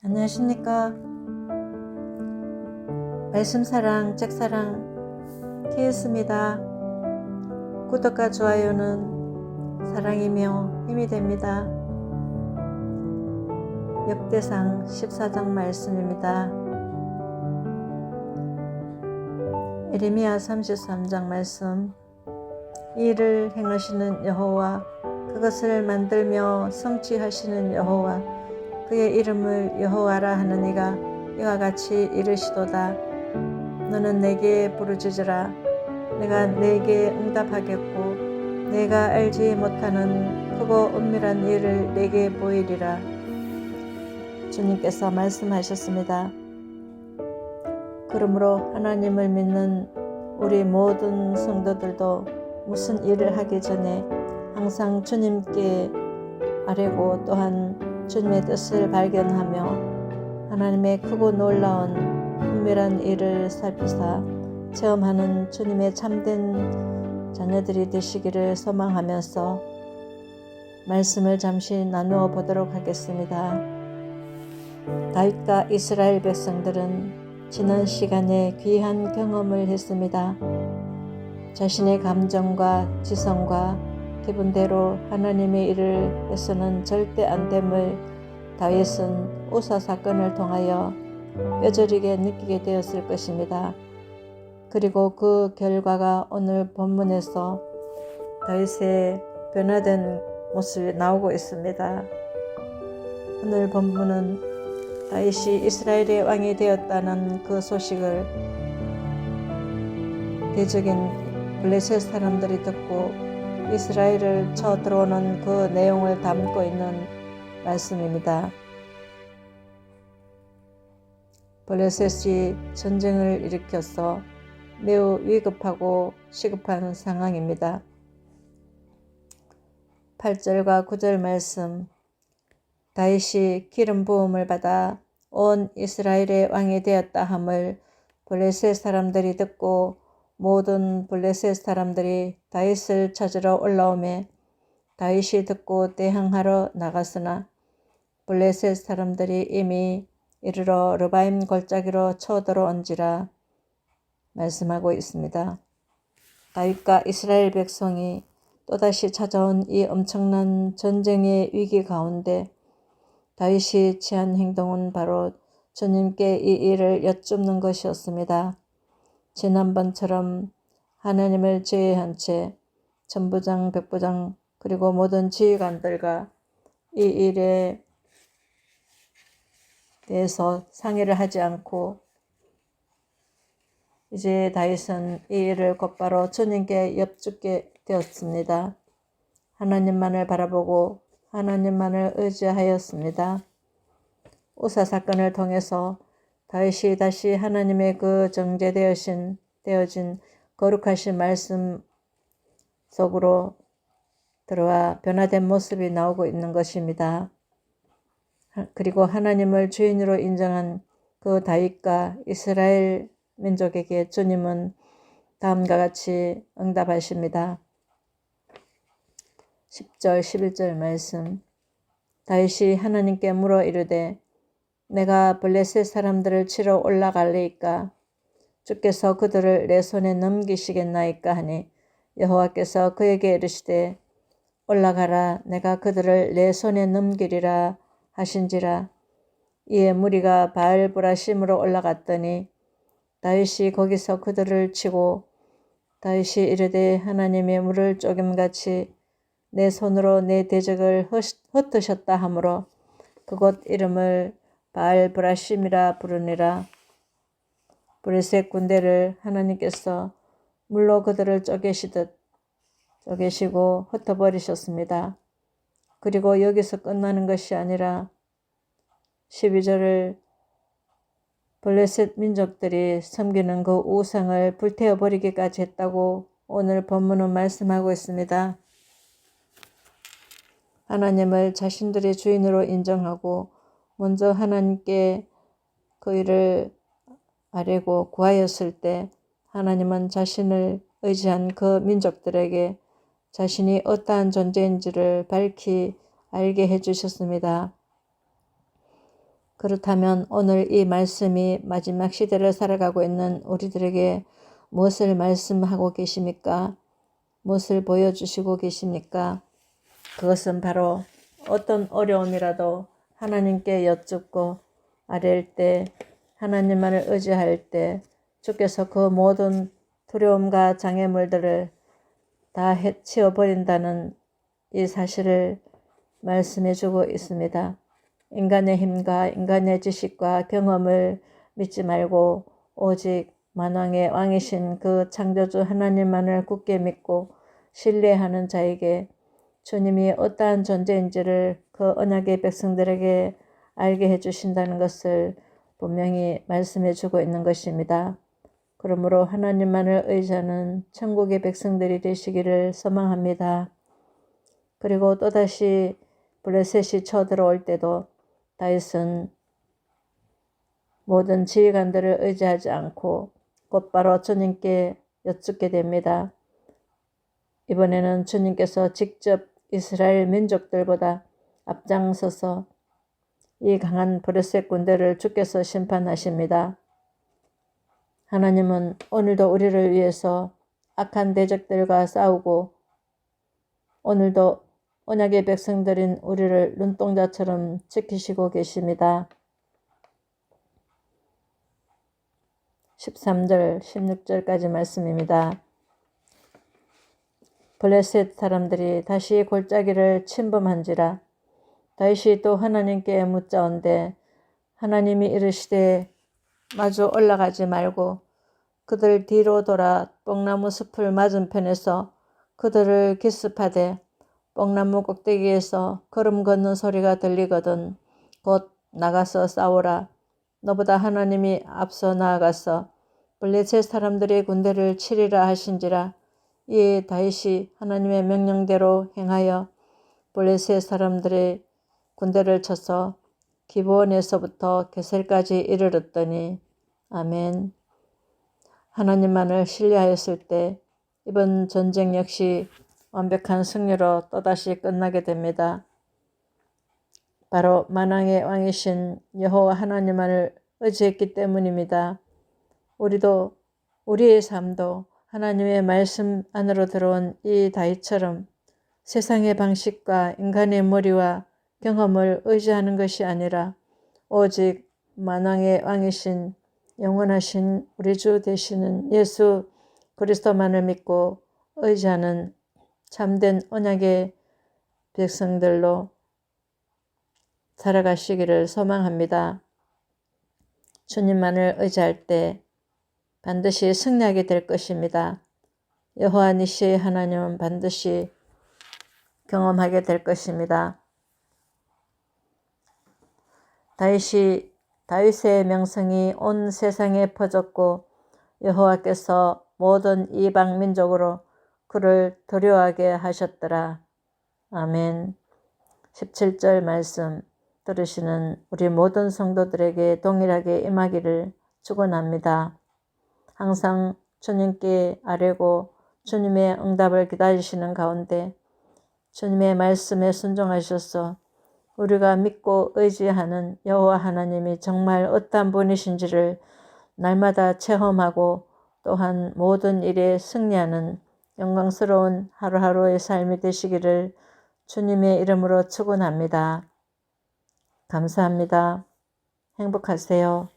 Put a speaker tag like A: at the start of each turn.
A: 안녕하십니까. 말씀사랑 짝사랑 TS입니다. 구독과 좋아요는 사랑이며 힘이 됩니다. 역대상 14장 말씀입니다. 예레미야 33장 말씀. 이 일을 행하시는 여호와, 그것을 만들며 성취하시는 여호와, 그의 이름을 여호와라 하는 이가 이와 같이 이르시도다. 너는 내게 부르짖으라. 내가 내게 응답하겠고 내가 알지 못하는 크고 은밀한 일을 내게 보이리라. 주님께서 말씀하셨습니다. 그러므로 하나님을 믿는 우리 모든 성도들도 무슨 일을 하기 전에 항상 주님께 아뢰고 또한 주님의 뜻을 발견하며 하나님의 크고 놀라운 은밀한 일을 살피사 체험하는 주님의 참된 자녀들이 되시기를 소망하면서 말씀을 잠시 나누어 보도록 하겠습니다. 다윗과 이스라엘 백성들은 지난 시간에 귀한 경험을 했습니다. 자신의 감정과 지성과 기분대로 하나님의 일을 해서는 절대 안 됨을 다윗은 우사 사건을 통하여 뼈저리게 느끼게 되었을 것입니다. 그리고 그 결과가 오늘 본문에서 다윗의 변화된 모습이 나오고 있습니다. 오늘 본문은 다윗이 이스라엘의 왕이 되었다는 그 소식을 대적인 블레셋 사람들이 듣고 이스라엘을 쳐 들어오는 그 내용을 담고 있는 말씀입니다. 블레셋이 전쟁을 일으켜서 매우 위급하고 시급한 상황입니다. 8절과 9절 말씀. 다윗이 기름 부음을 받아 온 이스라엘의 왕이 되었다 함을 블레셋 사람들이 듣고 모든 블레셋 사람들이 다윗을 찾으러 올라오매 다윗이 듣고 대항하러 나갔으나 블레셋 사람들이 이미 이르러 르바임 골짜기로 쳐들어온지라 말씀하고 있습니다. 다윗과 이스라엘 백성이 또다시 찾아온 이 엄청난 전쟁의 위기 가운데 다윗이 취한 행동은 바로 주님께 이 일을 여쭙는 것이었습니다. 지난번처럼 하나님을 제외한 채 천부장, 백부장 그리고 모든 지휘관들과 이 일에 대해서 상의를 하지 않고 이제 다윗은 이 일을 곧바로 주님께 여쭙게 되었습니다. 하나님만을 바라보고 하나님만을 의지하였습니다. 우사 사건을 통해서 다윗이 다시 하나님의 그 정죄되어진 거룩하신 말씀 속으로 들어와 변화된 모습이 나오고 있는 것입니다. 그리고 하나님을 주인으로 인정한 그 다윗과 이스라엘 민족에게 주님은 다음과 같이 응답하십니다. 10절 11절 말씀. 다윗이 하나님께 물어 이르되 내가 블레셋 사람들을 치러 올라갈래이까? 주께서 그들을 내 손에 넘기시겠나이까 하니 여호와께서 그에게 이르시되 올라가라, 내가 그들을 내 손에 넘기리라 하신지라. 이에 무리가 바알브라심으로 올라갔더니 다윗이 거기서 그들을 치고 다윗이 이르되 하나님의 물을 쪼김같이 내 손으로 내 대적을 흩으셨다 하므로 그곳 이름을 바알브라심이라 부르니라. 블레셋 군대를 하나님께서 물로 그들을 쪼개시고 흩어버리셨습니다. 그리고 여기서 끝나는 것이 아니라 12절을 블레셋 민족들이 섬기는 그 우상을 불태워버리기까지 했다고 오늘 본문은 말씀하고 있습니다. 하나님을 자신들의 주인으로 인정하고 먼저 하나님께 그 일을 아뢰고 구하였을 때 하나님은 자신을 의지한 그 민족들에게 자신이 어떠한 존재인지를 밝히 알게 해주셨습니다. 그렇다면 오늘 이 말씀이 마지막 시대를 살아가고 있는 우리들에게 무엇을 말씀하고 계십니까? 무엇을 보여주시고 계십니까? 그것은 바로 어떤 어려움이라도 하나님께 여쭙고 아뢰일 때, 하나님만을 의지할 때 주께서 그 모든 두려움과 장애물들을 다 해치워버린다는 이 사실을 말씀해 주고 있습니다. 인간의 힘과 인간의 지식과 경험을 믿지 말고 오직 만왕의 왕이신 그 창조주 하나님만을 굳게 믿고 신뢰하는 자에게 주님이 어떠한 존재인지를 그 언약의 백성들에게 알게 해주신다는 것을 분명히 말씀해 주고 있는 것입니다. 그러므로 하나님만을 의지하는 천국의 백성들이 되시기를 소망합니다. 그리고 또다시 블레셋이 쳐들어올 때도 다윗은 모든 지휘관들을 의지하지 않고 곧바로 주님께 여쭙게 됩니다. 이번에는 주님께서 직접 이스라엘 민족들보다 앞장서서 이 강한 블레셋 군대를 주께서 심판하십니다. 하나님은 오늘도 우리를 위해서 악한 대적들과 싸우고 오늘도 언약의 백성들인 우리를 눈동자처럼 지키시고 계십니다. 13절, 16절까지 말씀입니다. 블레셋 사람들이 다시 골짜기를 침범한지라 다윗이 또 하나님께 묻자온대 하나님이 이르시되 마주 올라가지 말고 그들 뒤로 돌아 뽕나무 숲을 맞은편에서 그들을 기습하되 뽕나무 꼭대기에서 걸음 걷는 소리가 들리거든 곧 나가서 싸우라. 너보다 하나님이 앞서 나아가서 블레셋 사람들의 군대를 치리라 하신지라. 이에 다윗이 하나님의 명령대로 행하여 블레셋 사람들의 군대를 쳐서 기브온에서부터 게셀까지 이르렀더니 아멘. 하나님만을 신뢰하였을 때 이번 전쟁 역시 완벽한 승리로 또다시 끝나게 됩니다. 바로 만왕의 왕이신 여호와 하나님만을 의지했기 때문입니다. 우리도 우리의 삶도 하나님의 말씀 안으로 들어온 이 다윗처럼 세상의 방식과 인간의 머리와 경험을 의지하는 것이 아니라 오직 만왕의 왕이신 영원하신 우리 주 되시는 예수 그리스도만을 믿고 의지하는 참된 언약의 백성들로 살아가시기를 소망합니다. 주님만을 의지할 때 반드시 승리하게 될 것입니다. 여호와 니시 하나님은 반드시 경험하게 될 것입니다. 다윗의 명성이 온 세상에 퍼졌고 여호와께서 모든 이방 민족으로 그를 두려워하게 하셨더라. 아멘. 17절 말씀 들으시는 우리 모든 성도들에게 동일하게 임하기를 축원합니다. 항상 주님께 아뢰고 주님의 응답을 기다리시는 가운데 주님의 말씀에 순종하셔서 우리가 믿고 의지하는 여호와 하나님이 정말 어떠한 분이신지를 날마다 체험하고 또한 모든 일에 승리하는 영광스러운 하루하루의 삶이 되시기를 주님의 이름으로 축원합니다. 감사합니다. 행복하세요.